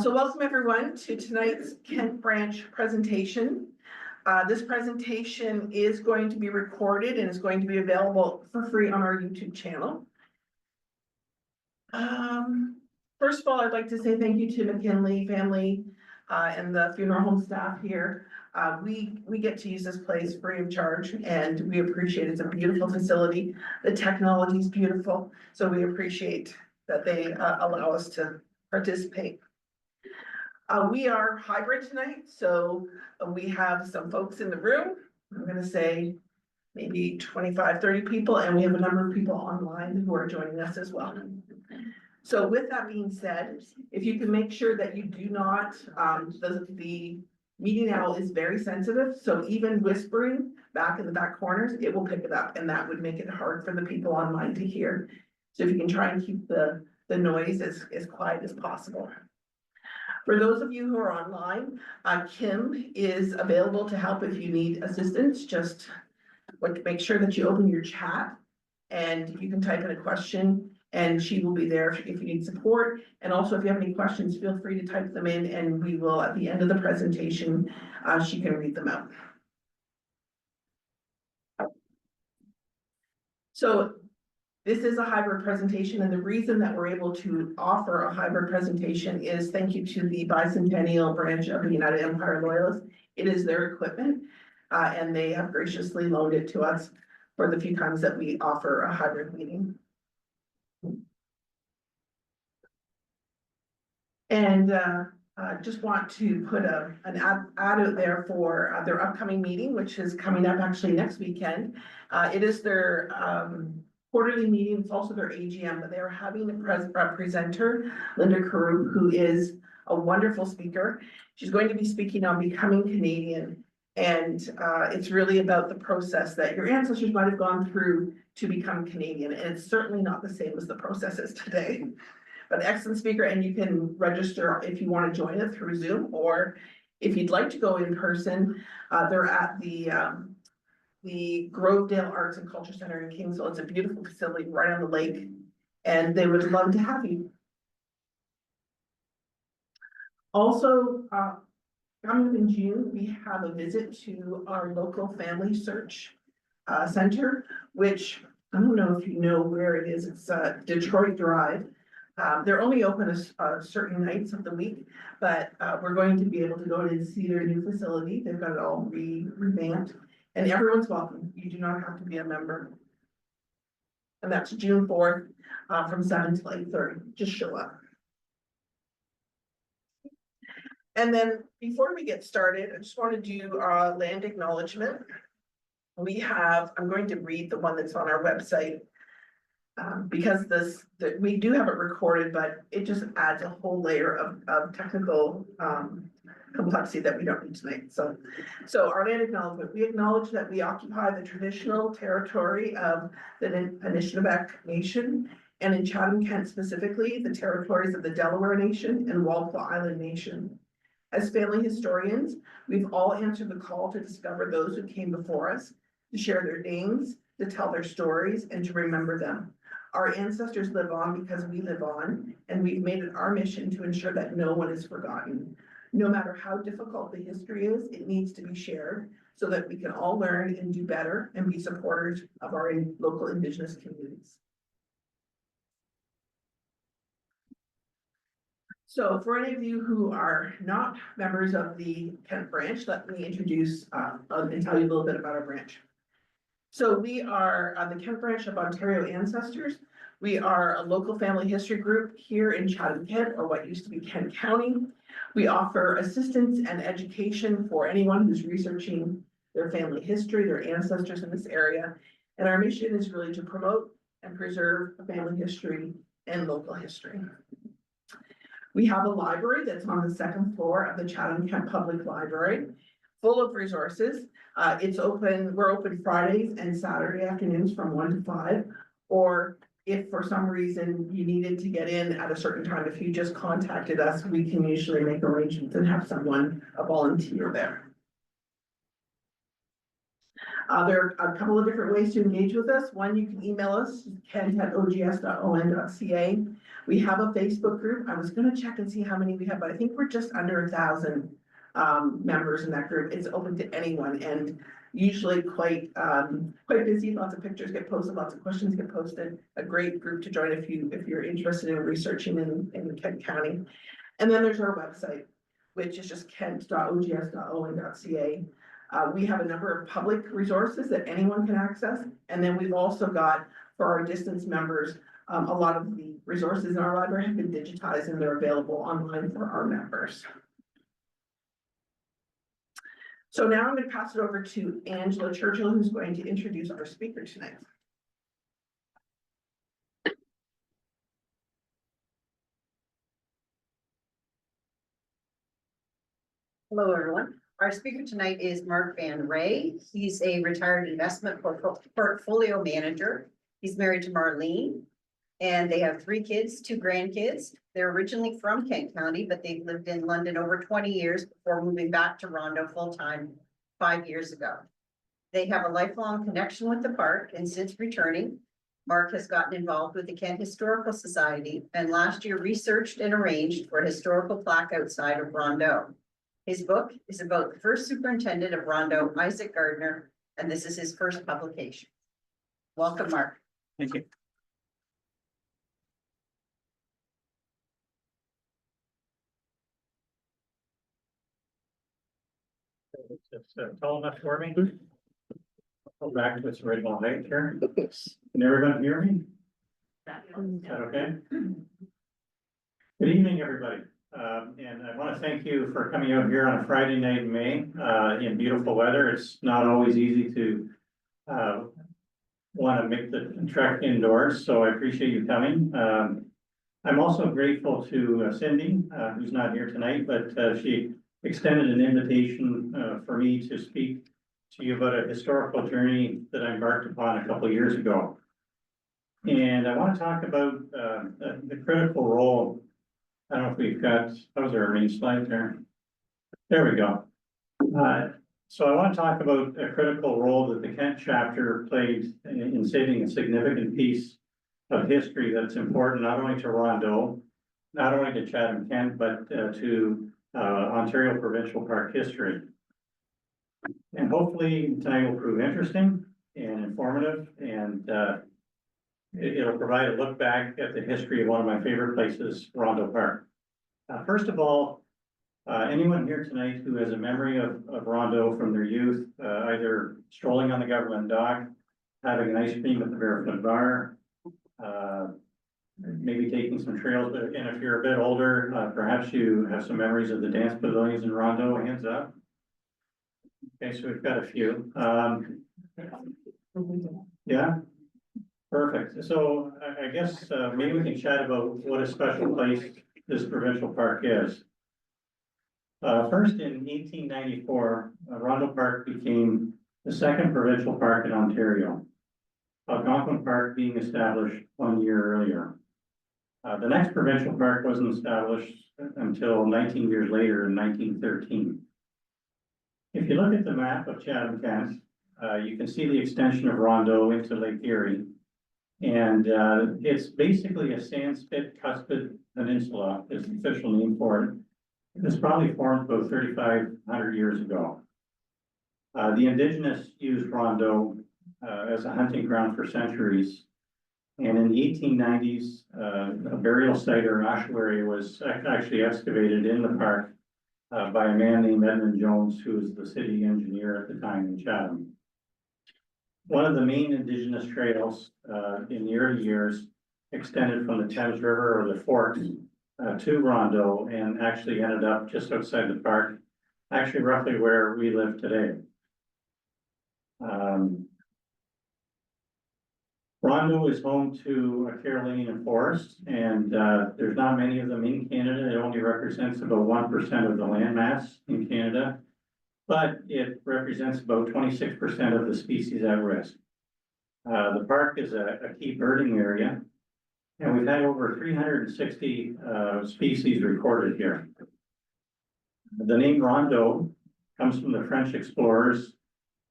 So welcome everyone to tonight's Kent Branch presentation. This presentation is going to be recorded and is going to be available for free on our YouTube channel. First of all, I'd like to say thank you to McKinley family and the funeral home staff here. We get to use this place free of charge and we appreciate it. It's a beautiful facility. The technology is beautiful, so we appreciate that they allow us to participate. We are hybrid tonight, so we have some folks in the room. I'm gonna say maybe 25, 30 people, and we have a number of people online who are joining us as well. So with that being said, if you can make sure that you do not, the meeting owl is very sensitive, so even whispering back in the back corners, it will pick it up, and that would make it hard for the people online to hear. So if you can try and keep the noise as quiet as possible. For those of you who are online, Kim is available to help if you need assistance. Just make sure that you open your chat and you can type in a question and she will be there if you need support. And also if you have any questions, feel free to type them in and we will, at the end of the presentation, she can read them out. So this is a hybrid presentation, and the reason that we're able to offer a hybrid presentation is thank you to the bicentennial branch of the United Empire Loyalists. It is their equipment, and they have graciously loaned it to us for the few times that we offer a hybrid meeting. And just want to put an ad out there for their upcoming meeting, which is coming up actually next weekend. It is their quarterly meeting. It's also their AGM, but they are having a presenter, Linda Carew, who is a wonderful speaker. She's going to be speaking on becoming Canadian. And it's really about the process that your ancestors might have gone through to become Canadian. And it's certainly not the same as the process is today. But excellent speaker, and you can register if you want to join it through Zoom, or if you'd like to go in person, they're at the Grovedale Arts and Culture Center in Kingsville. It's a beautiful facility right on the lake, and they would love to have you. Also, coming up in June, we have a visit to our local family search center, which I don't know if you know where it is. It's Detroit Drive. They're only open certain nights of the week, but we're going to be able to go in and see their new facility. They've got it all revamped. And everyone's welcome. You do not have to be a member. And that's June 4th from 7 to 8:30. Just show up. And then before we get started, I just want to do land acknowledgement. I'm going to read the one that's on our website because we do have it recorded, but it just adds a whole layer of technical complexity that we don't need tonight. So our land acknowledgement, we acknowledge that we occupy the traditional territory of the Anishinaabe Nation, and in Chatham-Kent specifically, the territories of the Delaware Nation and Walpole Island Nation. As family historians, we've all answered the call to discover those who came before us, to share their names, to tell their stories, and to remember them. Our ancestors live on because we live on, and we've made it our mission to ensure that no one is forgotten. No matter how difficult the history is, it needs to be shared so that we can all learn and do better and be supporters of our local Indigenous communities. So for any of you who are not members of the Kent branch, let me introduce and tell you a little bit about our branch. So we are the Kent branch of Ontario Ancestors. We are a local family history group here in Chatham-Kent, or what used to be Kent County. We offer assistance and education for anyone who's researching their family history, their ancestors in this area. And our mission is really to promote and preserve family history and local history. We have a library that's on the second floor of the Chatham-Kent Public Library, full of resources. It's open, we're open Fridays and Saturday afternoons from 1 to 5, or if for some reason you needed to get in at a certain time, if you just contacted us, we can usually make arrangements and have someone, a volunteer there. There are a couple of different ways to engage with us. One, you can email us, kent@ogs.on.ca. We have a Facebook group. I was gonna check and see how many we have, but I think we're just under 1,000 members in that group. It's open to anyone and usually quite busy. Lots of pictures get posted, lots of questions get posted. A great group to join if you're interested in researching in Kent County. And then there's our website, which is just kent.ogs.owen.ca. We have a number of public resources that anyone can access. And then we've also got, for our distance members, a lot of the resources in our library have been digitized and they're available online for our members. So now I'm going to pass it over to Angela Churchill, who's going to introduce our speaker tonight. Hello, everyone. Our speaker tonight is Mark Van Ray. He's a retired investment portfolio manager. He's married to Marlene, and they have 3 kids, 2 grandkids. They're originally from Kent County, but they've lived in London over 20 years before moving back to Rondo full-time 5 years ago. They have a lifelong connection with the park, and since returning, Mark has gotten involved with the Kent Historical Society and last year researched and arranged for a historical plaque outside of Rondo. His book is about the first superintendent of Rondo, Isaac Gardiner, and this is his first publication. Welcome, Mark. Thank you. It's tall enough for me. Go back to its original height here. Can everyone hear me? Is that okay? Good evening, everybody. And I want to thank you for coming out here on a Friday night in May in beautiful weather. It's not always easy to want to make the trek indoors, so I appreciate you coming. I'm also grateful to Cindy, who's not here tonight, but she extended an invitation for me to speak to you about a historical journey that I embarked upon a couple of years ago. And I want to talk about the critical role. I don't know if we've got, how's our main slide there? There we go. So I want to talk about a critical role that the Kent chapter played in saving a significant piece of history that's important not only to Rondo, not only to Chatham-Kent, but to Ontario Provincial Park history. And hopefully tonight will prove interesting and informative, and it'll provide a look back at the history of one of my favorite places, Rondo Park. First of all, anyone here tonight who has a memory of Rondo from their youth, either strolling on the government dock, having an ice cream at the Barefoot Bar, maybe taking some trails, and if you're a bit older, perhaps you have some memories of the dance pavilions in Rondo, hands up. Okay, so we've got a few. Yeah, perfect. So I guess maybe we can chat about what a special place this provincial park is. First, in 1894, Rondo Park became the second provincial park in Ontario, Algonquin Park being established 1 year earlier. The next provincial park wasn't established until 19 years later in 1913. If you look at the map of Chatham-Kent, you can see the extension of Rondo into Lake Erie. And it's basically a sandspit cuspid peninsula is the official name for it. It was probably formed about 3,500 years ago. The Indigenous used Rondo as a hunting ground for centuries. And in the 1890s, a burial site or an ossuary was actually excavated in the park by a man named Edmund Jones, who was the city engineer at the time in Chatham. One of the main Indigenous trails in the early years extended from the Thames River or the Forks to Rondo and actually ended up just outside the park, actually roughly where we live today. Rondo is home to a Carolinian forest, and there's not many of them in Canada. It only represents about 1% of the landmass in Canada, but it represents about 26% of the species at risk. The park is a key birding area, and we've had over 360 species recorded here. The name Rondo comes from the French explorers,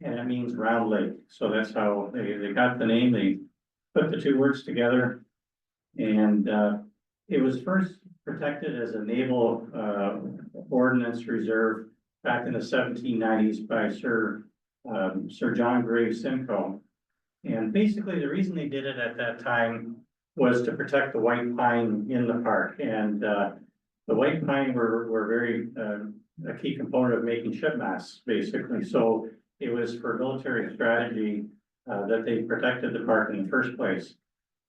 and it means round lake. So that's how they got the name. They put the two words together, and It was first protected as a naval, ordnance reserve back in the 1790s by Sir John Gray Simcoe. And basically, the reason they did it at that time was to protect the white pine in the park. And the white pine were very, a key component of making ship masts, basically. So it was for military strategy that they protected the park in the first place.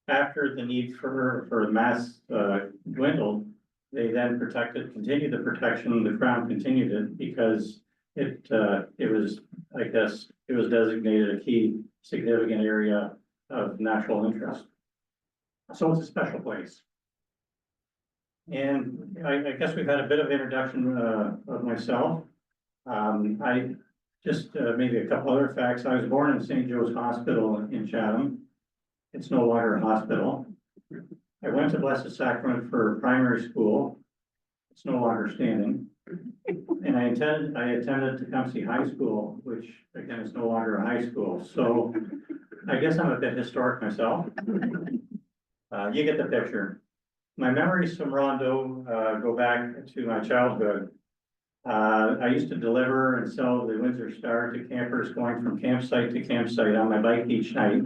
After the need for masts dwindled, they then continued the protection. The Crown continued it because it was, I guess, it was designated a key significant area of natural interest. So it's a special place. And I guess we've had a bit of introduction of myself. I just maybe a couple other facts. I was born in St. Joe's Hospital in Chatham. It's no longer a hospital. I went to Blessed Sacrament for primary school. It's no longer standing. And I attended Tecumseh High School, which again is no longer a high school. So I guess I'm a bit historic myself. You get the picture. My memories from Rondeau go back to my childhood. I used to deliver and sell the Windsor Star to campers going from campsite to campsite on my bike each night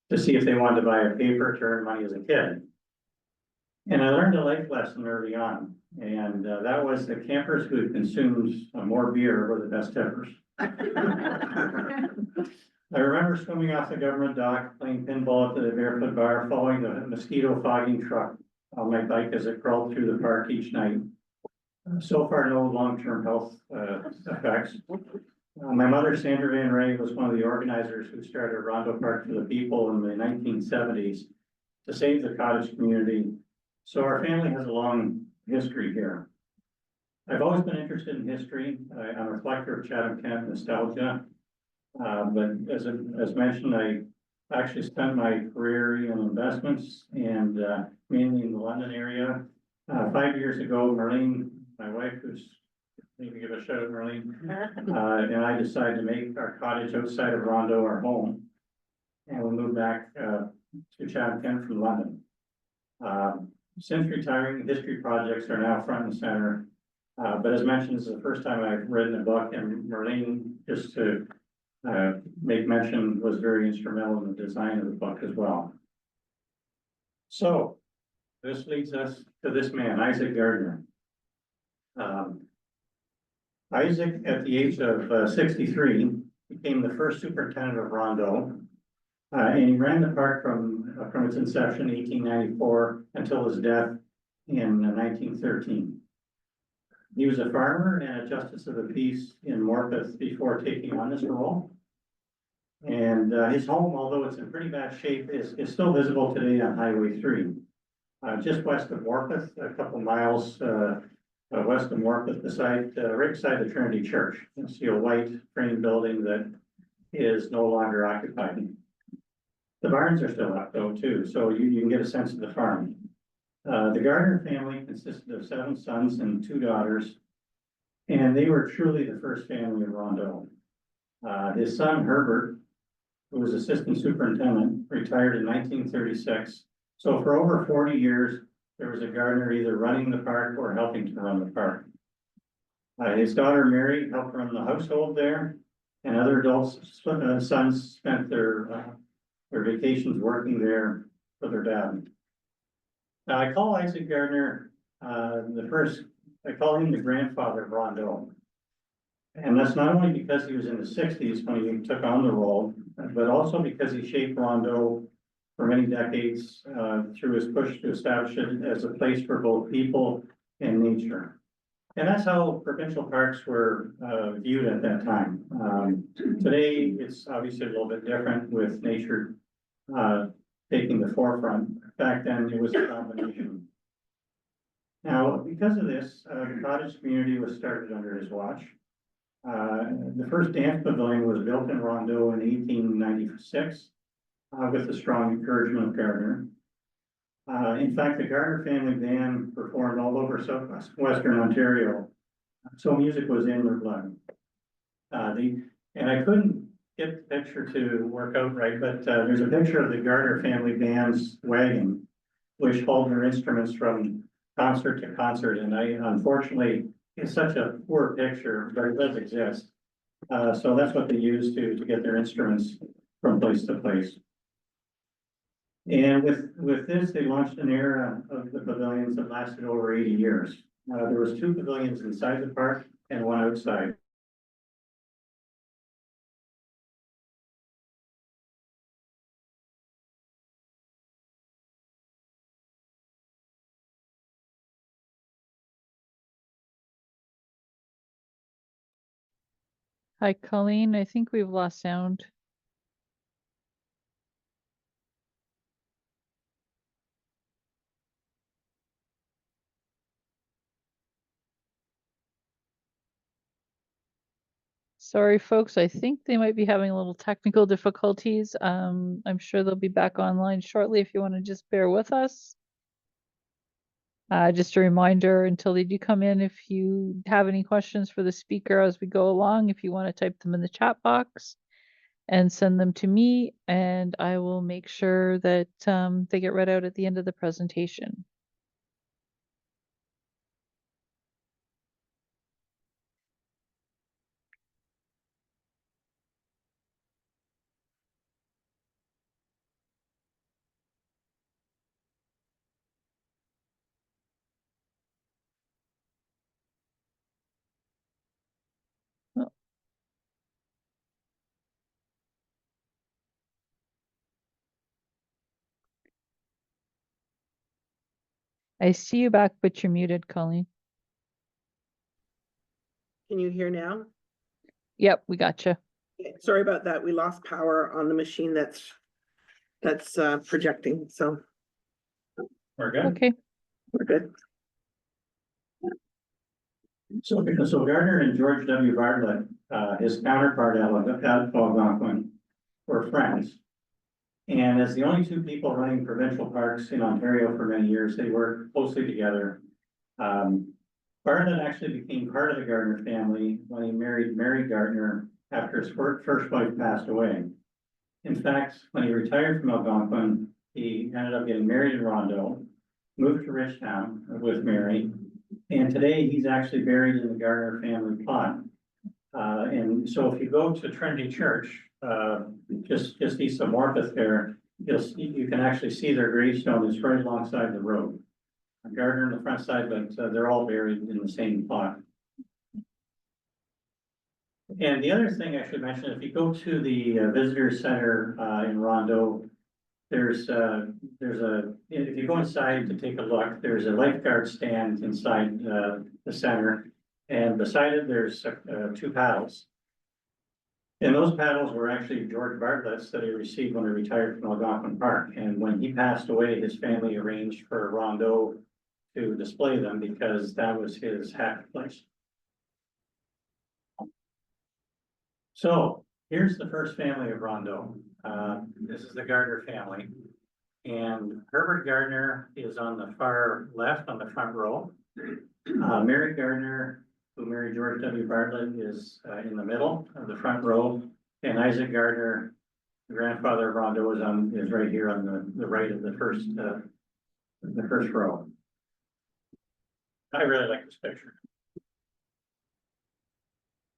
to see if they wanted to buy a paper to earn money as a kid. And I learned a life lesson early on, and that was that campers who had consumed more beer were the best tippers. I remember swimming off the government dock, playing pinball at the Barefoot Bar, following the mosquito fogging truck on my bike as it crawled through the park each night. So far, no long-term health effects. My mother, Sandra Van Ray, was one of the organizers who started Rondeau Park for the People in the 1970s to save the cottage community. So our family has a long history here. I've always been interested in history. I'm a reflector of Chatham-Kent nostalgia. But as mentioned, I actually spent my career in investments and mainly in the London area. 5 years ago, Marlene, my wife, who's maybe give a shout out, Marlene, and I decided to make our cottage outside of Rondeau our home, and we moved back to Chatham-Kent from London. Since retiring, history projects are now front and center. But as mentioned, this is the first time I've written a book, and Marlene, just to make mention, was very instrumental in the design of the book as well. So this leads us to this man, Isaac Gardiner. Isaac, at the age of 63, became the first superintendent of Rondeau. And he ran the park from its inception, 1894, until his death in 1913. He was a farmer and a justice of the peace in Morpeth before taking on this role. And his home, although it's in pretty bad shape, is still visible today on Highway 3. Just west of Morpeth, a couple miles west of Morpeth, right beside the Trinity Church. You'll see a white frame building that is no longer occupied. The barns are still up though too, so you can get a sense of the farm. The Gardiner family consisted of 7 sons and 2 daughters, and they were truly the first family of Rondeau. His son Herbert, who was assistant superintendent, retired in 1936. So for over 40 years, there was a Gardiner either running the park or helping to run the park. His daughter Mary helped run the household there, and other adults, sons spent their vacations working there for their dad. Now, I call Isaac Gardiner I call him the grandfather of Rondeau. And that's not only because he was in the 60s when he took on the role, but also because he shaped Rondeau for many decades through his push to establish it as a place for both people and nature. And that's how provincial parks were viewed at that time. Today, it's obviously a little bit different with nature taking the forefront. Back then, it was a combination. Now, because of this, the cottage community was started under his watch. The first dance pavilion was built in Rondeau in 1896 with the strong encouragement of Gardiner. In fact, the Gardiner family band performed all over southwestern Ontario, so music was in their blood. And I couldn't get the picture to work out right, but there's a picture of the Gardiner family band's wagon which hold their instruments from concert to concert. And I, unfortunately, it's such a poor picture, but it does exist. So that's what they use to get their instruments from place to place. And with this, they launched an era of the pavilions that lasted over 80 years. There was 2 pavilions inside the park and 1 outside. Hi, Colleen. I think we've lost sound. Sorry, folks. I think they might be having a little technical difficulties. I'm sure they'll be back online shortly if you want to just bear with us. Just a reminder, until they do come in, if you have any questions for the speaker as we go along, if you want to type them in the chat box and send them to me, and I will make sure that they get read out at the end of the presentation. Oh, I see you back, but you're muted, Colleen. Can you hear now? Yep, we got you. Okay, sorry about that. We lost power on the machine that's projecting, so We're good. Okay. we're good. So Gardiner and George W. Bartlett, his counterpart at Algonquin, were friends. And as the only 2 people running provincial parks in Ontario for many years, they worked closely together. Bartlett actually became part of the Gardiner family when he married Mary Gardiner after his first wife passed away. In fact, when he retired from Algonquin, he ended up getting married in Rondeau, moved to Richtown with Mary, and today he's actually buried in the Gardiner family plot. And so if you go to Trinity Church, just east of Morpeth there, you can actually see their gravestone is right alongside the road. Gardiner on the front side, but they're all buried in the same plot. And the other thing I should mention, if you go to the visitor center in Rondeau, if you go inside to take a look, there's a lifeguard stand inside the center, and beside it there's 2 paddles. And those paddles were actually George Bartlett's that he received when he retired from Algonquin Park. And when he passed away, his family arranged for Rondeau to display them because that was his happy place. So here's the first family of Rondeau. This is the Gardiner family. And Herbert Gardiner is on the far left on the front row. Mary Gardiner, who married George W. Bartlett, is in the middle of the front row. And Isaac Gardiner, the grandfather of Rondeau, is right here on the right of the first row. I really like this picture.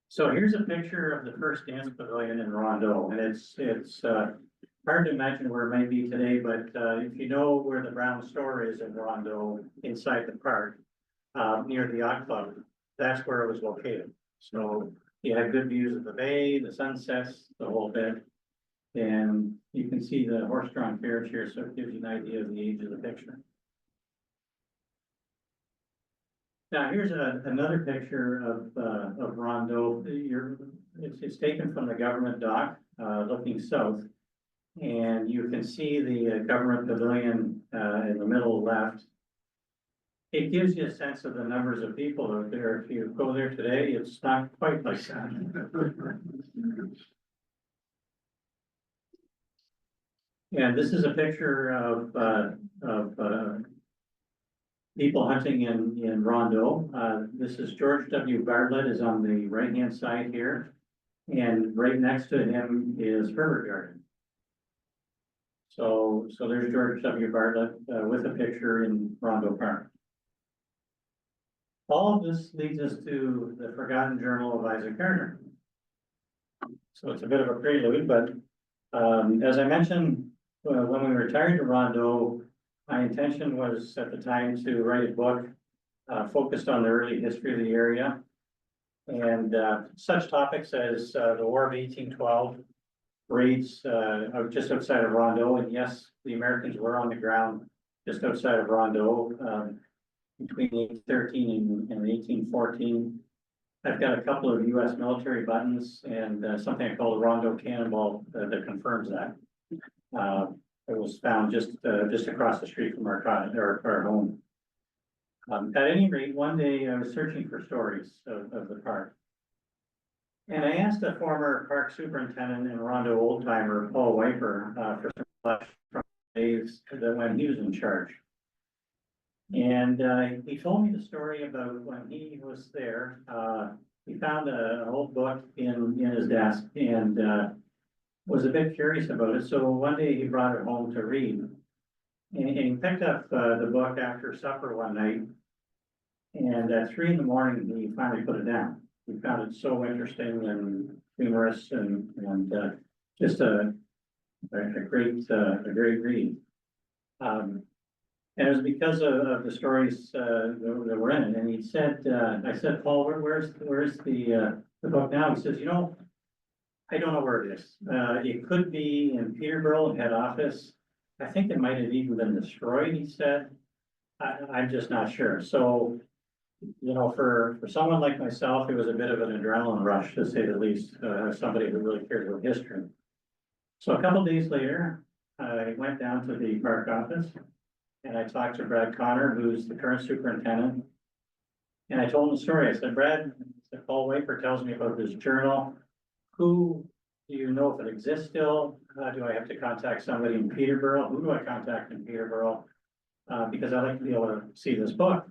So here's a picture of the first dance pavilion in Rondeau, and it's hard to imagine where it might be today, but if you know where the Brown store is in Rondeau, inside the park, near the yacht club, that's where it was located. So you had good views of the bay, the sunsets, the whole bit. And you can see the horse-drawn carriage here, so it gives you an idea of the age of the picture. Now, here's another picture of Rondeau. It's taken from the government dock, looking south. And you can see the government pavilion in the middle left. It gives you a sense of the numbers of people out there. If you go there today, it's not quite like that. And this is a picture of people hunting in Rondeau. This is George W. Bartlett is on the right-hand side here. And right next to him is Herbert Gardiner. So there's George W. Bartlett, with a picture in Rondo Park. All of this leads us to the Forgotten Journal of Isaac Gardiner. So it's a bit of a prelude, but, as I mentioned, when we retired to Rondo, my intention was at the time to write a book, focused on the early history of the area. And, such topics as, the War of 1812, raids, just outside of Rondo, and yes, the Americans were on the ground just outside of Rondo, between 1813 and 1814. I've got a couple of US military buttons and something I call the Rondo Cannonball that confirms that. It was found just across the street from our cottage or our home. At any rate, one day I was searching for stories of the park. And I asked a former park superintendent and Rondo old timer, Paul Wiper, for some flash from days that when he was in charge. And he told me the story about when he was there. He found an old book in his desk and was a bit curious about it. So one day he brought it home to read. And he picked up the book after supper one night. And at 3 in the morning, he finally put it down. He found it so interesting and humorous and just a great read. And it was because of the stories that were in it. And he said, I said, Paul, where's the book now? He says, you know, I don't know where it is. It could be in Peterborough, head office. I think it might have even been destroyed, he said. I'm just not sure. So, you know, for someone like myself, it was a bit of an adrenaline rush, to say the least, somebody who really cares about history. So a couple of days later, I went down to the park office and I talked to Brad Connor, who's the current superintendent. And I told him the story. I said, Brad, Paul Wiper tells me about this journal. Who do you know if it exists still? Do I have to contact somebody in Peterborough? Who do I contact in Peterborough? Because I'd like to be able to see this book.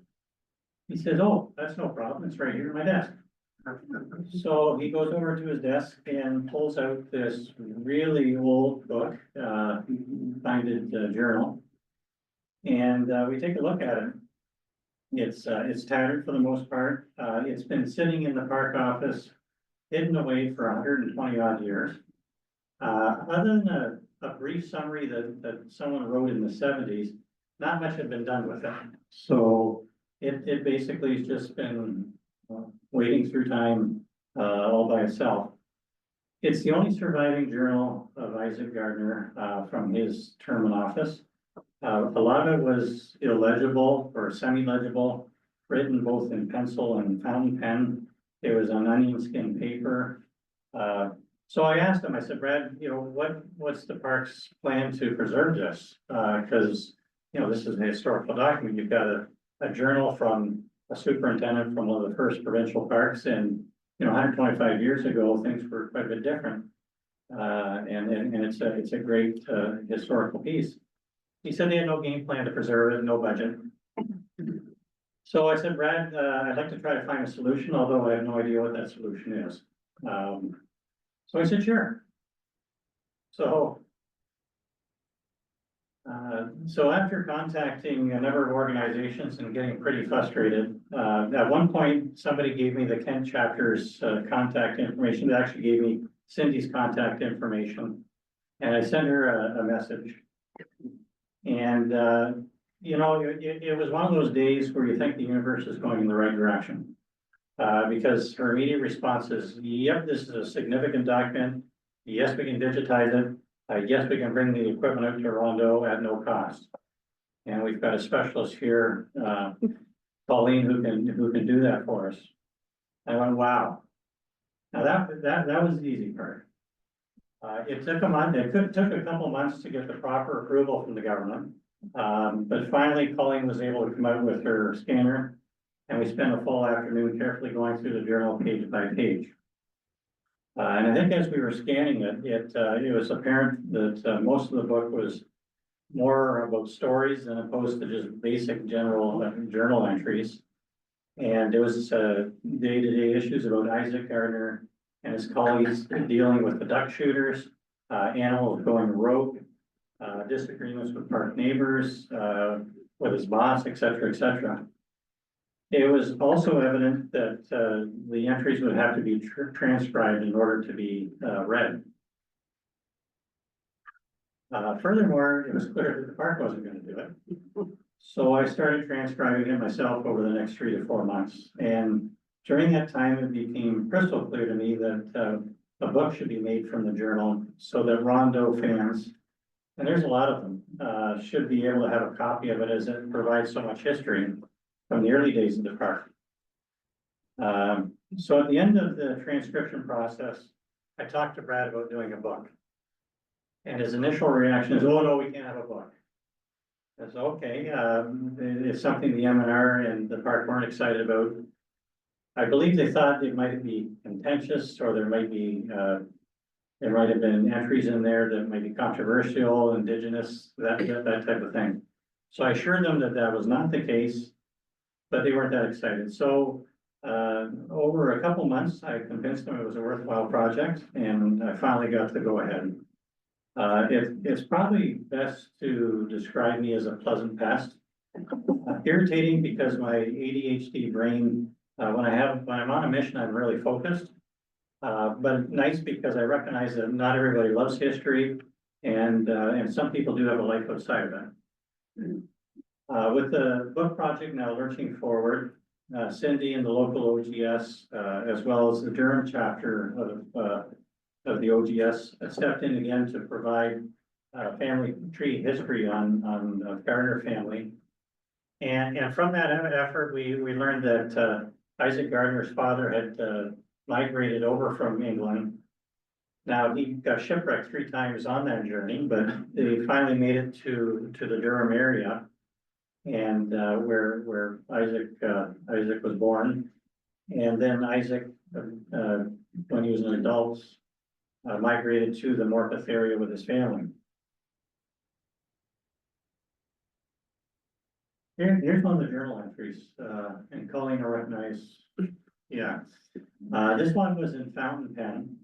He says, oh, that's no problem. It's right here at my desk. So he goes over to his desk and pulls out this really old book, binded journal. And we take a look at it. It's tattered for the most part. It's been sitting in the park office, hidden away for 120 odd years. Other than a brief summary that someone wrote in the 70s, not much had been done with it. So it basically has just been waiting through time all by itself. It's the only surviving journal of Isaac Gardiner from his term in office. A lot of it was illegible or semi-legible, written both in pencil and fountain pen. It was on onion skin paper. So I asked him, I said, Brad, you know, what's the park's plan to preserve this? Because, you know, this is a historical document. You've got a journal from a superintendent from one of the first provincial parks, and, you know, 125 years ago, things were quite a bit different. And it's a great historical piece. He said they had no game plan to preserve it, no budget. So I said, Brad, I'd like to try to find a solution, although I have no idea what that solution is. So I said, sure. So after contacting a number of organizations and getting pretty frustrated, at one point, somebody gave me the Kent chapter's contact information. They actually gave me Cindy's contact information. And I sent her a message. And, you know, it was one of those days where you think the universe is going in the right direction. Because her immediate response is, yep, this is a significant document. Yes, we can digitize it. Yes, we can bring the equipment out to Rondo at no cost. And we've got a specialist here, Pauline, who can do that for us. I went, wow. Now that was the easy part. It took a month. It took a couple months to get the proper approval from the government. But finally, Pauline was able to come out with her scanner, and we spent a full afternoon carefully going through the journal page by page. And I think as we were scanning it, it was apparent that most of the book was more about stories than opposed to just basic general journal entries. And there was day-to-day issues about Isaac Gardiner and his colleagues dealing with the duck shooters, animals going rogue, disagreements with park neighbors, with his boss, et cetera, et cetera. It was also evident that, the entries would have to be transcribed in order to be, read. Furthermore, it was clear that the park wasn't gonna do it. So I started transcribing it myself over the next 3 to 4 months. And during that time, it became crystal clear to me that, a book should be made from the journal so that Rondo fans, and there's a lot of them, should be able to have a copy of it as it provides so much history from the early days of the park. So at the end of the transcription process, I talked to Brad about doing a book. And his initial reaction is, oh, no, we can't have a book. I said, okay, it's something the M&R and the park weren't excited about. I believe they thought it might be contentious, or there might have been entries in there that might be controversial, indigenous, that type of thing. So I assured them that that was not the case, but they weren't that excited. So, over a couple months, I convinced them it was a worthwhile project, and I finally got to go ahead. It's probably best to describe me as a pleasant pest. Irritating because my ADHD brain, when I'm on a mission, I'm really focused. But nice because I recognize that not everybody loves history, and some people do have a life outside of it. With the book project now lurching forward, Cindy and the local OGS, as well as the Durham chapter of the OGS, stepped in again to provide family tree history on the Gardiner family. And from that effort, we learned that Isaac Gardiner's father had migrated over from England. Now, he got shipwrecked 3 times on that journey, but they finally made it to the Durham area, and where Isaac was born. And then Isaac, when he was an adult, migrated to the Morpeth area with his family. Here's one of the journal entries, and Colleen will recognize, yeah. This one was in fountain pen,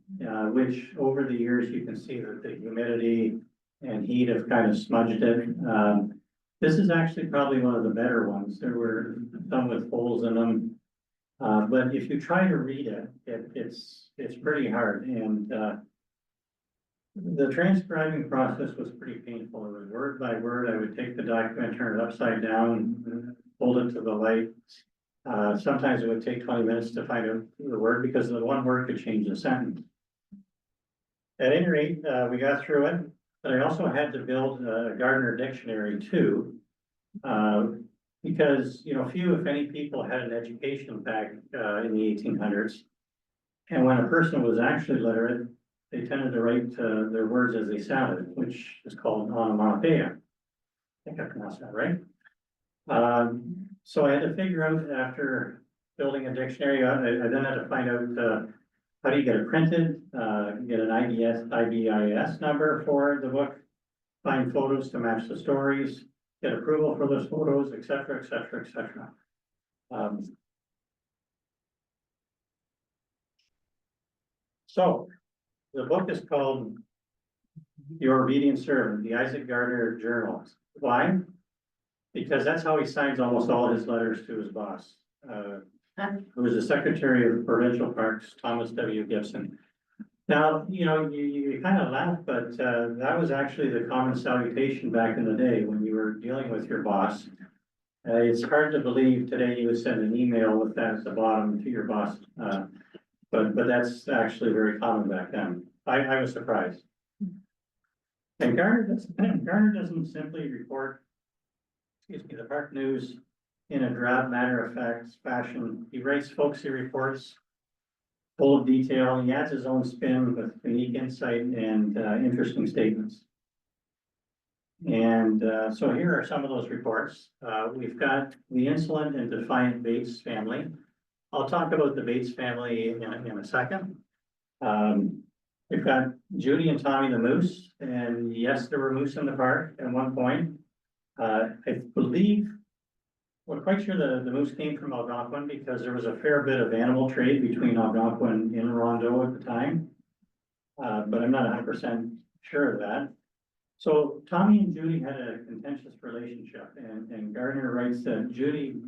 which over the years, you can see that the humidity and heat have kind of smudged it. This is actually probably one of the better ones. There were some with holes in them. But if you try to read it, it's pretty hard, and the transcribing process was pretty painful. It was word by word. I would take the document, turn it upside down, hold it to the light. Sometimes it would take 20 minutes to find out the word, because the one word could change the sentence. At any rate, we got through it, but I also had to build a Gardiner dictionary too. Because, few, if any, people had an education back in the 1800s. And when a person was actually literate, they tended to write their words as they sounded, which is called onomatopoeia. I think I pronounced that right. So I had to figure out, after building a dictionary, I then had to find out how do you get it printed, get an IBIS number for the book, find photos to match the stories, get approval for those photos, et cetera, et cetera, et cetera. So the book is called Your Obedient Servant, the Isaac Gardiner Journal. Why? Because that's how he signs almost all his letters to his boss. Who was the Secretary of Provincial Parks, Thomas W. Gibson. Now, you kind of laugh, but that was actually the common salutation back in the day when you were dealing with your boss. It's hard to believe today you would send an email with that at the bottom to your boss. But that's actually very common back then. I was surprised. And Gardiner doesn't simply report, the park news in a drab matter-of-fact fashion. He writes folksy reports full of detail. He adds his own spin with unique insight and interesting statements. And so here are some of those reports. We've got the insolent and defiant Bates family. I'll talk about the Bates family in a second. We've got Judy and Tommy the moose, and yes, there were moose in the park at one point. I believe, we're quite sure the moose came from Algonquin, because there was a fair bit of animal trade between Algonquin and Rondeau at the time. But I'm not 100% sure of that. So Tommy and Judy had a contentious relationship, and Gardner writes that Judy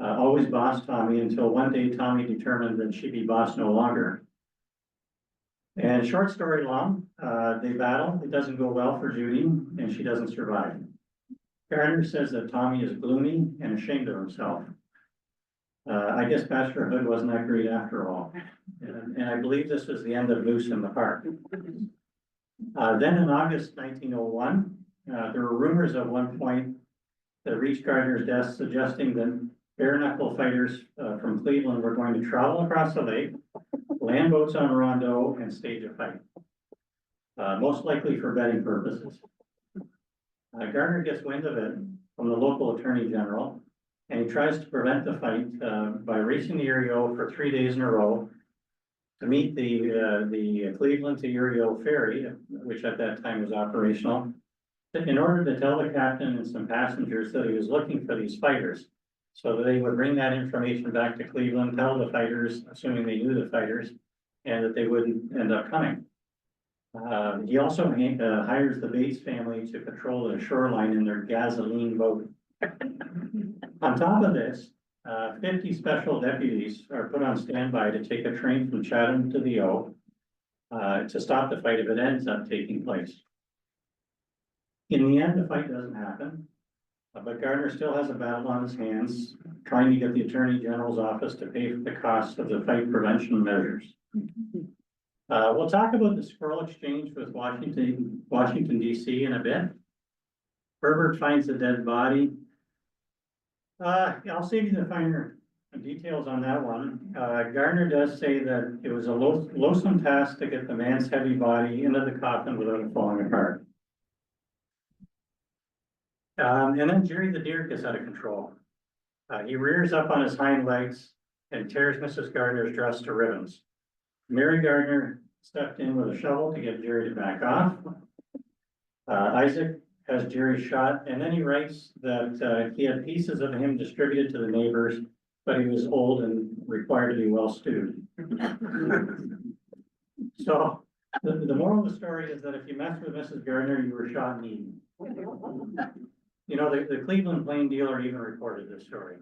always bossed Tommy until one day Tommy determined that she'd be boss no longer. And short story long, they battle. It doesn't go well for Judy, and she doesn't survive. Gardner says that Tommy is gloomy and ashamed of himself. I guess bachelorhood wasn't that great after all. And I believe this was the end of Moose in the Park. Then in August 1901, there were rumors at one point that reached Gardner's desk suggesting that bare knuckle fighters from Cleveland were going to travel across the lake, land boats on Rondeau, and stage a fight. Most likely for betting purposes. Gardner gets wind of it from the local attorney general, and he tries to prevent the fight by racing the Erie-O for 3 days in a row to meet the Cleveland to Erie-O ferry, which at that time was operational, in order to tell the captain and some passengers that he was looking for these fighters, so that they would bring that information back to Cleveland, tell the fighters, assuming they knew the fighters, and that they wouldn't end up coming. He also hires the Bates family to patrol the shoreline in their gasoline boat. On top of this, 50 special deputies are put on standby to take a train from Chatham to the O to stop the fight if it ends up taking place. In the end, the fight doesn't happen, but Gardner still has a battle on his hands, trying to get the Attorney General's office to pay for the cost of the fight prevention measures. We'll talk about the squirrel exchange with Washington DC in a bit. Herbert finds a dead body. I'll save you the finer details on that one. Gardner does say that it was a loathsome task to get the man's heavy body into the coffin without it falling apart. And then Jerry the deer gets out of control. He rears up on his hind legs and tears Mrs. Gardner's dress to ribbons. Mary Gardner stepped in with a shovel to get Jerry to back off. Isaac has Jerry shot, and then he writes that he had pieces of him distributed to the neighbors, but he was old and required to be well stewed. So the moral of the story is that if you mess with Mrs. Gardner, you were shot and eaten. You know, the Cleveland Plain Dealer even reported this story.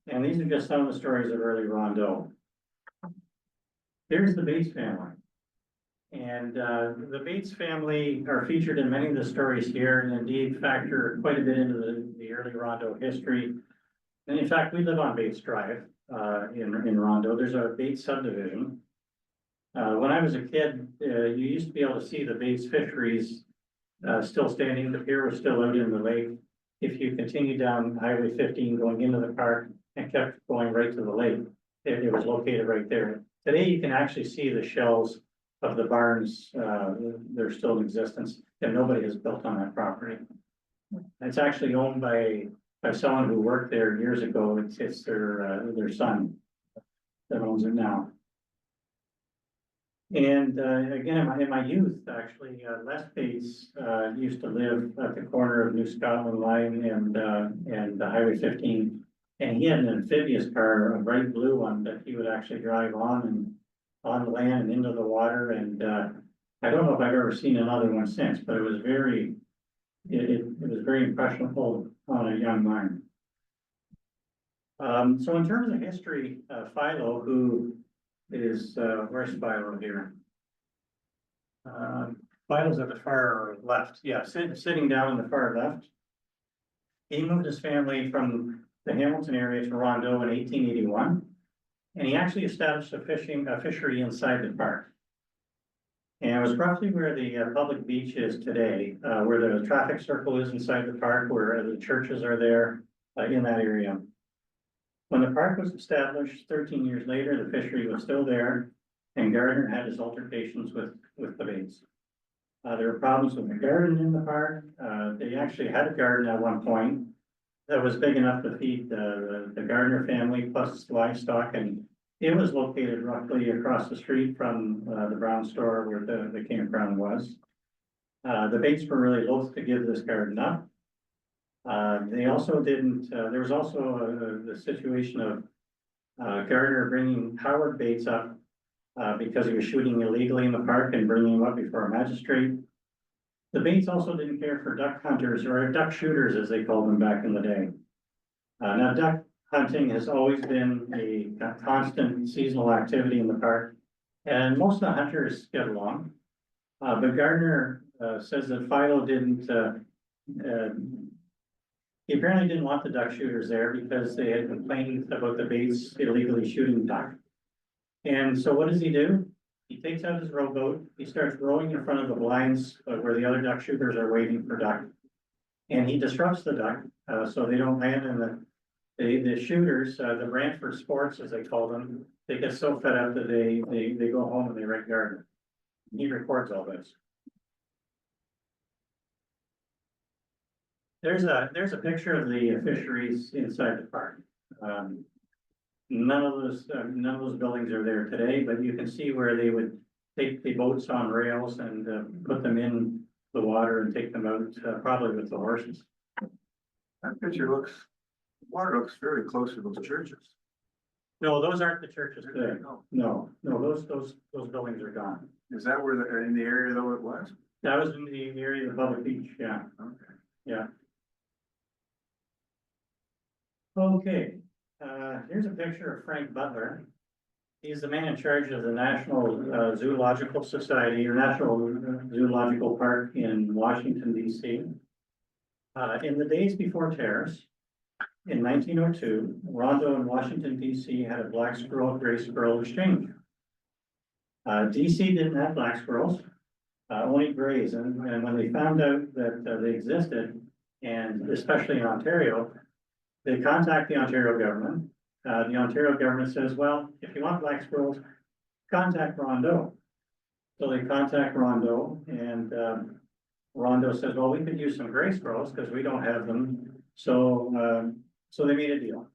And these are just some of the stories of early Rondeau. Here's the Bates family. And the Bates family are featured in many of the stories here, and indeed factor quite a bit into the early Rondeau history. And in fact, we live on Bates Drive in Rondeau. There's a Bates subdivision. When I was a kid, you used to be able to see the Bates fisheries still standing. The pier was still out in the lake. If you continue down Highway 15 going into the park and kept going right to the lake, it was located right there. Today, you can actually see the shells of the barns. They're still in existence, and nobody has built on that property. It's actually owned by someone who worked there years ago. It's their son that owns it now. And again, in my youth, actually, Les Bates used to live at the corner of New Scotland Line and Highway 15. And he had an amphibious car, a bright blue one, that he would actually drive on the land and into the water. And I don't know if I've ever seen another one since, but it was very impressionable on a young mind. So in terms of history, Philo, who is, where's Philo here? Philo's at the far left. Yeah, sitting down in the far left. He moved his family from the Hamilton area to Rondeau in 1881. And he actually established a fishery inside the park. And it was roughly where the public beach is today, where the traffic circle is inside the park, where the churches are there, in that area. When the park was established 13 years later, the fishery was still there, and Gardner had his altercations with the Bates. There were problems with the garden in the park. They actually had a garden at one point that was big enough to feed the Gardner family plus livestock, and it was located roughly across the street from the Brown store where the campground was. The Bates were really loath to give this garden up. They also didn't, there was also the situation of Gardner bringing Howard Bates up because he was shooting illegally in the park and bringing him up before a magistrate. The Bates also didn't care for duck hunters or duck shooters, as they called them back in the day. Now duck hunting has always been a constant seasonal activity in the park, and most of the hunters get along. But Gardiner says that Philo didn't, he apparently didn't want the duck shooters there because they had complained about the Bates illegally shooting duck. And so what does he do? He takes out his rowboat, he starts rowing in front of the blinds where the other duck shooters are waiting for duck. And he disrupts the duck, so they don't land in the shooters, the Brantford Sports, as they call them, they get so fed up that they go home and they write Gardiner. He records all this. There's a picture of the fisheries inside the park. None of those buildings are there today, but you can see where they would take the boats on rails and put them in the water and take them out, probably with the horses. That picture water looks very close to those churches. No, those aren't the churches today. No. No, those buildings are gone. Is that where in the area though it was? That was in the area of the public beach, yeah, Okay. yeah. Okay, here's a picture of Frank Butler. He's the man in charge of the National Zoological Society or National Zoological Park in Washington, D.C. In the days before tariffs, in 1902, Rondo and Washington, D.C. had a black squirrel, gray squirrel exchange. D.C. didn't have black squirrels, only grays, and when they found out that they existed, and especially in Ontario, they contact the Ontario government. The Ontario government says, well, if you want black squirrels, contact Rondo. So they contact Rondo, and Rondo says, well, we could use some gray squirrels because we don't have them. So they made a deal.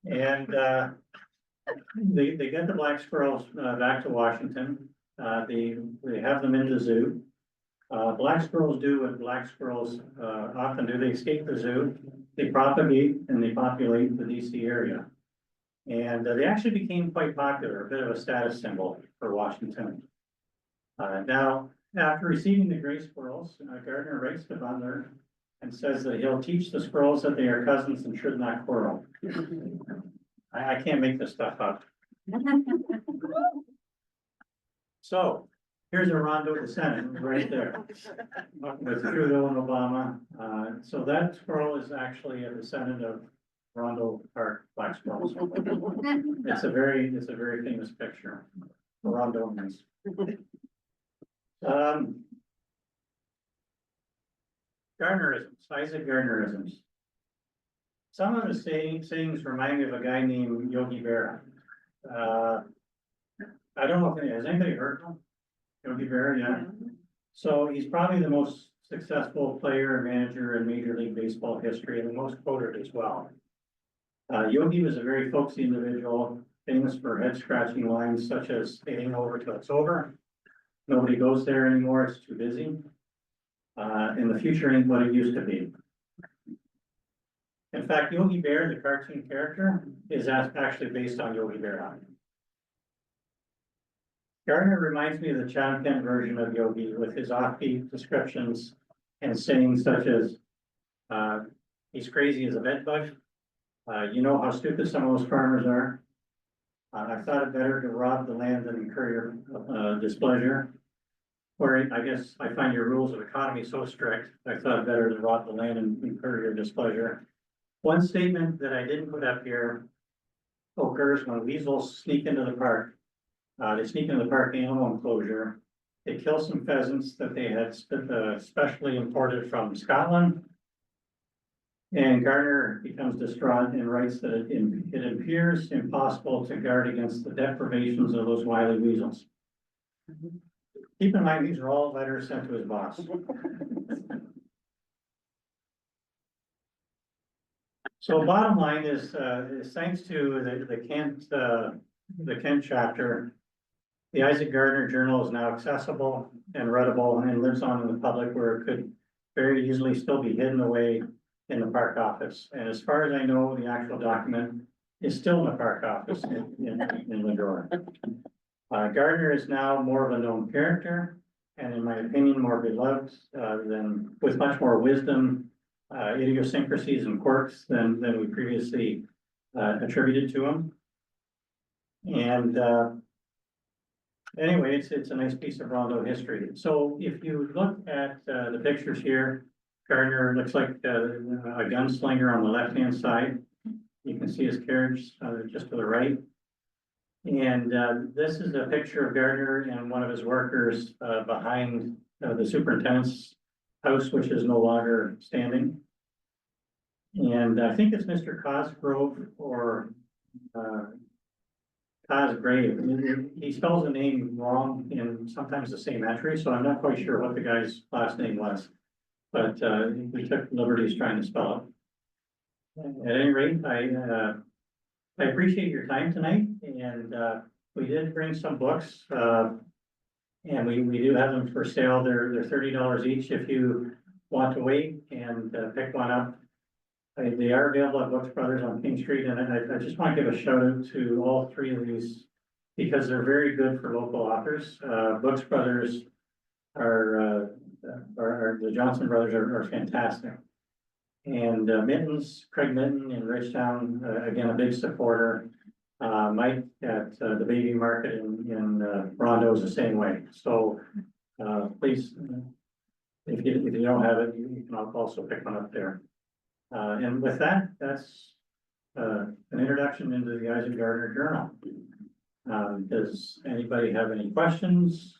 And they get the black squirrels back to Washington. They have them in the zoo. Black squirrels do what black squirrels often do. They escape the zoo, they propagate and they populate the DC area. And they actually became quite popular, a bit of a status symbol for Washington. Now, after receiving the gray squirrels, Gardiner writes to Butler and says that he'll teach the squirrels that they are cousins and should not quarrel. I can't make this stuff up. So, here's a Rondo descendant right there. With Trudeau and Obama. So that squirrel is actually a descendant of Rondo Park black squirrels. It's a very famous picture. Rondonians. Gardinerisms, Isaac Gardinerisms. Some of his sayings remind me of a guy named Yogi Berra. I don't know if has anybody heard of him? Yogi Berra, yeah. So he's probably the most successful player and manager in Major League Baseball history and the most quoted as well. Yogi was a very folksy individual, famous for head scratching lines such as "it ain't over till it's over." Nobody goes there anymore, it's too busy. And the future ain't what it used to be. In fact, Yogi Bear, the cartoon character, is actually based on Yogi Berra. Gardiner reminds me of the Chatham Kent version of Yogi with his offbeat descriptions and sayings such as, he's crazy as a bedbug. You know how stupid some of those farmers are. I thought it better to rob the land than incur your displeasure. Or I guess I find your rules of economy so strict, I thought it better to rob the land and incur your displeasure. One statement that I didn't put up here occurs when weasels sneak into the park. They sneak into the park animal enclosure. They kill some pheasants that they had specially imported from Scotland. And Gardiner becomes distraught and writes that it appears impossible to guard against the deprivations of those wily weasels. Keep in mind, these are all letters sent to his boss. So bottom line is thanks to the Kent chapter, the Isaac Gardiner Journal is now accessible and readable and lives on in the public where it could very easily still be hidden away in the park office. And as far as I know, the actual document is still in the park office in the drawer. Gardiner is now more of a known character and in my opinion, more beloved, than, with much more wisdom, idiosyncrasies and quirks than we previously, attributed to him. And, anyway, it's a nice piece of Rondo history. So if you look at, the pictures here, Gardiner looks like, a gunslinger on the left-hand side. You can see his carriage, just to the right. And this is a picture of Gardner and one of his workers behind the superintendent's house, which is no longer standing. And I think it's Mr. Cosgrove or Cosgrave. He spells the name wrong in sometimes the same entry, so I'm not quite sure what the guy's last name was. But we took liberties trying to spell it. At any rate, I appreciate your time tonight, and we did bring some books, and we do have them for sale. They're $30 each if you want to wait and pick one up. They are available at Books Brothers on King Street, and I just want to give a shout out to all three of these because they're very good for local authors. Books Brothers are the Johnson brothers are fantastic. And Mittens, Craig Mitten in Ridgetown, again, a big supporter. Mike at the Baby Market in Rondo is the same way. So please, if you don't have it, you can also pick one up there. And with that, that's an introduction into the Isaac Gardiner Journal. Does anybody have any questions?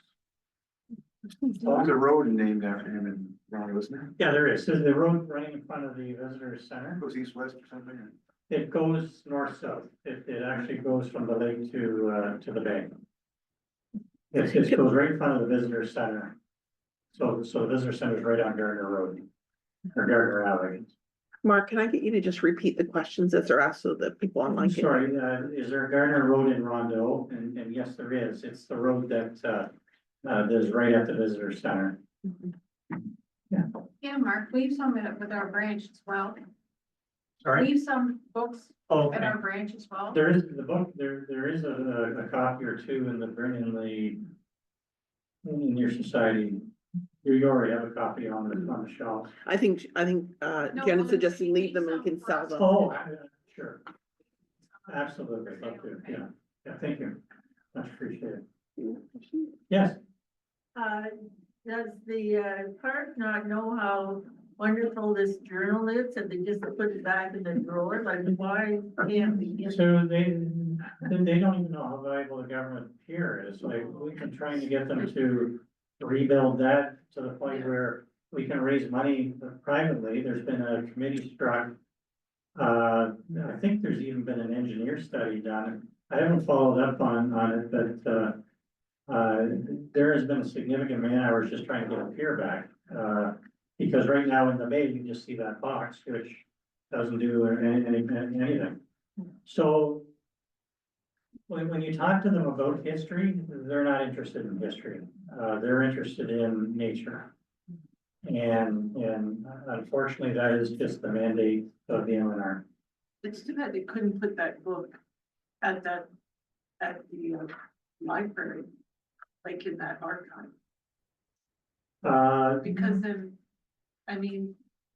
There's a road named after him in Rondo, isn't there? Yeah, there is. There's the road running in front of the visitor center. Goes east-west or something? Or- It goes north-south. It actually goes from the lake to the bay. It goes right in front of the visitor center. So the visitor center is right on Gardiner Road, or Gardiner Alley. Mark, can I get you to just repeat the questions that are asked so that people online can? Sorry, is there a Gardiner Road in Rondo? And yes, there is. It's the road that is right at the visitor center. Yeah, Mark, we have some with our branch as well. Sorry? We have some books Oh, at our branch as well. there is the book, there is a copy or two in your society. You already have a copy on the shelf. I think No, Janet well, suggested we leave need them and we some can for sell us. them. Oh, sure, absolutely, love to, yeah, thank you, much appreciated. Yes, Does the park not know how wonderful this journal is, and they just put it back in the drawer, like why can't we get? so they don't even know how valuable the government here is, like, we've been trying to get them to rebuild that to the point where we can raise money privately. There's been a committee struck. I think there's even been an engineer study done. I haven't followed up on it, but there has been a significant man hours just trying to get a pier back. Because right now in the bay, you just see that box, which doesn't do anything. So when you talk to them about history, they're not interested in history. They're interested in nature. And unfortunately, that is just the mandate of the MNR. It's too bad they couldn't put that book at the library, like in that archive, because then, I mean,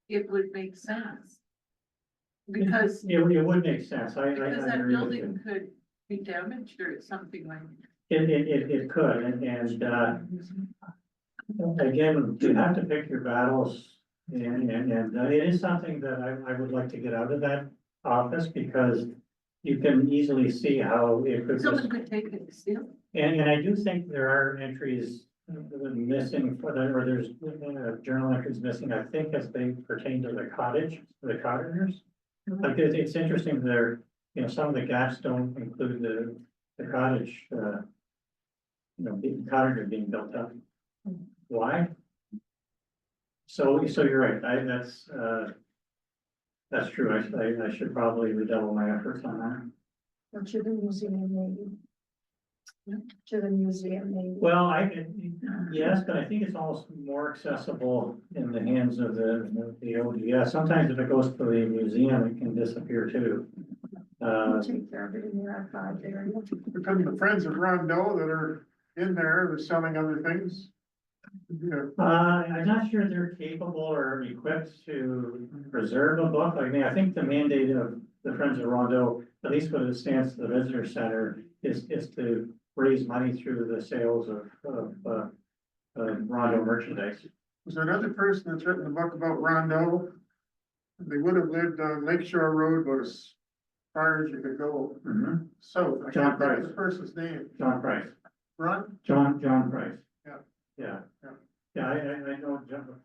it would make sense. Because It would make sense. I that agree with you. building could be damaged or something like. It could, and again, you have to pick your battles. And it is something that I would like to get out of that office because you can easily see how it could. Someone could take it still. And I do think there are entries missing for that, or there's journal entries missing, I think, as they pertain to the cottagers. Like, it's interesting there, some of the gaps don't include the cottage, the cottager being built up. Why? So you're right, that's true, I should probably redouble my efforts on that. Or to the museum maybe. To the museum maybe. Well, yes, but I think it's almost more accessible in the hands of the ODS. Sometimes if it goes to the museum, it can disappear too. Take care of it in your archive area. Become the friends of Rondo that are in there, they're selling other things. Yeah. I'm not sure they're capable or equipped to preserve a book. I mean, I think the mandate of the Friends of Rondo, at least when it stands to the visitor center, is to raise money through the sales of Rondo merchandise. Was there another person that's written a book about Rondo? They would have lived on Lake Shore Road, but as far as you could go Mhm. south. I John can't think of Price. the person's name. John Price, Ron? John Price. Yeah. Yeah. Yeah. Yeah, I know, John.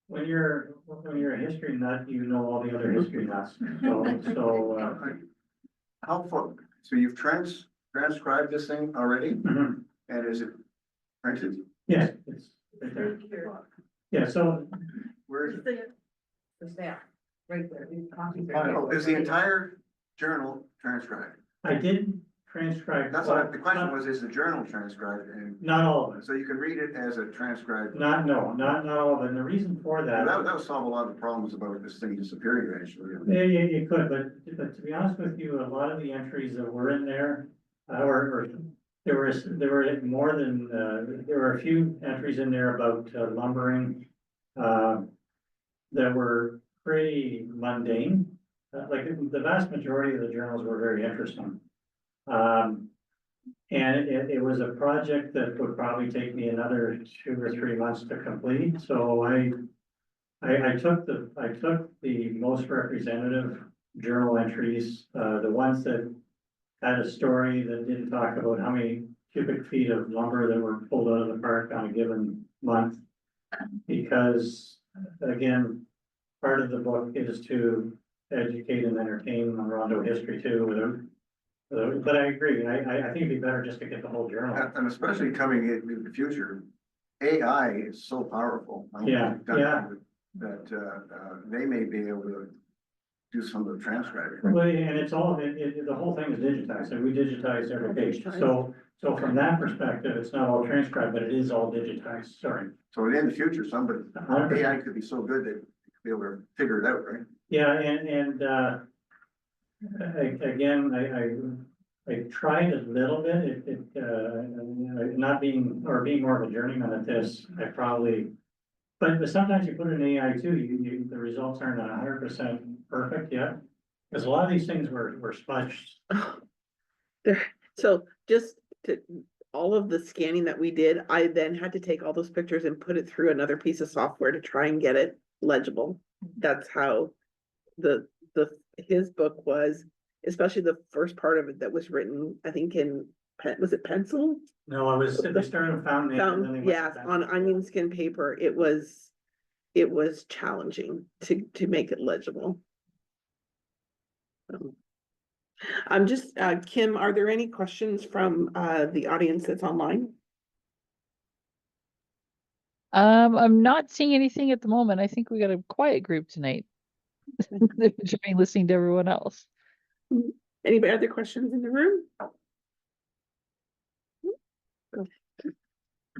When you're a history nut, you know all the other history nuts, so, How far, so you've transcribed this thing already, mhm. and is it printed? Yes, it's right there. Yeah, so, Where is it? The staff, right there. these copies are- Oh, is the entire journal transcribed? I did transcribe. That's what the question was, is the journal transcribed, and Not all of it, so you can read it as a transcribed? not all of it, and the reason for That that. would solve a lot of the problems about this thing disappearing eventually. Yeah, you could, but to be honest with you, a lot of the entries that were in there, or there were more than, there were a few entries in there about lumbering, that were pretty mundane. Like the vast majority of the journals were very interesting. And it was a project that would probably take me another 2 or 3 months to complete, so I took the most representative journal entries, the ones that had a story that didn't talk about how many cubic feet of lumber that were pulled out of the park on a given month. Because, again, part of the book is to educate and entertain on Rondo history too, but I agree, I think it'd be better just to get the whole journal. And especially coming in the future, AI is so powerful. I don't Yeah, think yeah. That they may be able to do some of the transcribing. Well, and it's all, the whole thing is digitized, and we digitize every page, so from that perspective, it's not all transcribed, but it is all digitized, sorry. So in the future, somebody, 100%. AI could be so good that you could be able to figure it out, right? Yeah, and again, I tried a little bit, not being, or being more of a journeyman at this, I probably. But sometimes you put in AI too, the results aren't 100% perfect yet, because a lot of these things were smudged. There, so just to, all of the scanning that we did, I then had to take all those pictures and put it through another piece of software to try and get it legible. That's how his book was, especially the first part of it that was written, I think was it pencil? No, they started with fountain ink and then they went to Yeah, pencil. on onion skin paper, it was challenging to make it legible. I'm just, Kim, are there any questions from the audience that's online? I'm not seeing anything at the moment. I think we got a quiet group tonight. They're enjoying listening to everyone else. Anybody other questions in the room?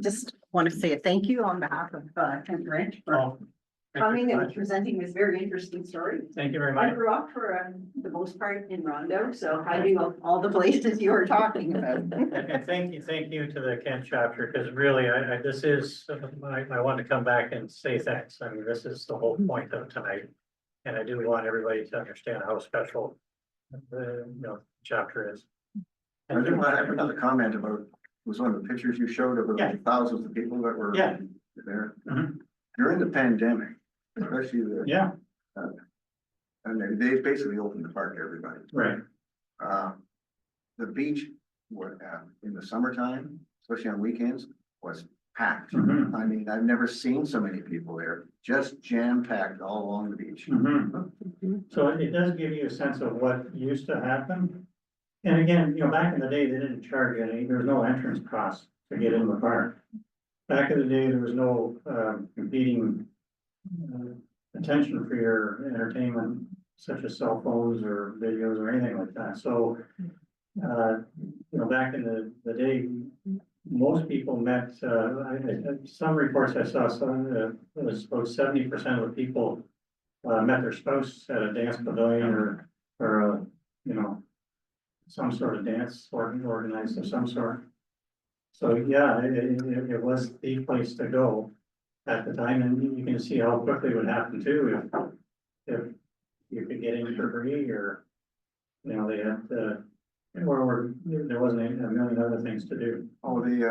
Just want to say a thank you on behalf of Kent Ranch for Oh, thank you coming very and much. presenting this very interesting story. Thank you very I much. grew up for the most part in Rondo, so I do all the places you were talking about. And thank you to the Kent chapter, because really, this is, I want to come back and say thanks. I mean, this is the whole point of tonight. And I do want everybody to understand how special the, chapter is. I have another comment about, was one of the pictures you showed of Yeah. the thousands of people that were Yeah. there. Mhm. During the pandemic, especially Yeah, and they basically opened the park to everybody. right. The beach, in the summertime, especially on weekends, was packed. Mhm. I mean, I've never seen so many people there, just jam packed all along the beach. Mhm. So it does give you a sense of what used to happen. And again, back in the day, they didn't charge any, there was no entrance cost to get in the park. Back in the day, there was no competing attention for your entertainment, such as cell phones or videos or anything like that. So, back in the day, most people met, some reports I saw, it was about 70% of the people met their spouse at a dance pavilion or some sort of dance organized of some sort. So, yeah, it was the place to go at the time, and you can see how quickly it would happen too, if you could get in for free, or, you know, they had, or there wasn't a million other things to do. Oh, we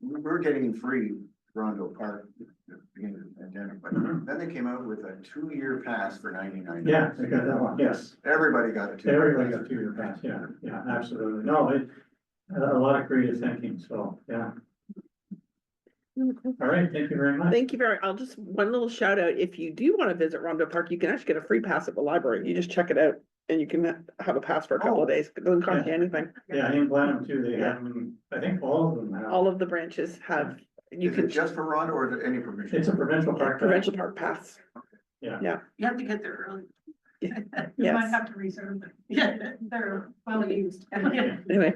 were getting free Rondo Park at the beginning of the pandemic, but then they came out with a 2-year pass for $99. Yeah, they got that one, yes. Everybody got a 2-year. Everybody got 2-year pass, yeah, absolutely. No, a lot of creative thinking, so, yeah. All right, thank you very much. Thank you very, I'll just, one little shout out, if you do want to visit Rondo Park, you can actually get a free pass at the library. You just check it out and you can have a pass for a couple of days. It doesn't cost you anything. Yeah, in Blenheim too, they have, I think all of them have. All of the branches have, you Is it can, just for Rondo or is it any permission? It's a provincial park. provincial park pass. You have to get there early. You Yes. might have to reserve them. Yeah, they're well used. Anyway,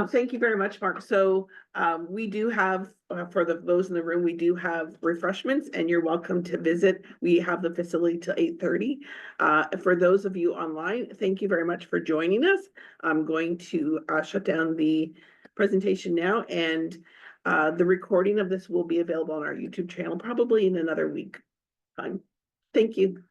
thank you very much, Mark. So, we do have, for those in the room, we do have refreshments and you're welcome to visit. We have the facility till 8:30. For those of you online, thank you very much for joining us. I'm going to, shut down the presentation now, and, the recording of this will be available on our YouTube channel probably in another week. Fine. Thank you.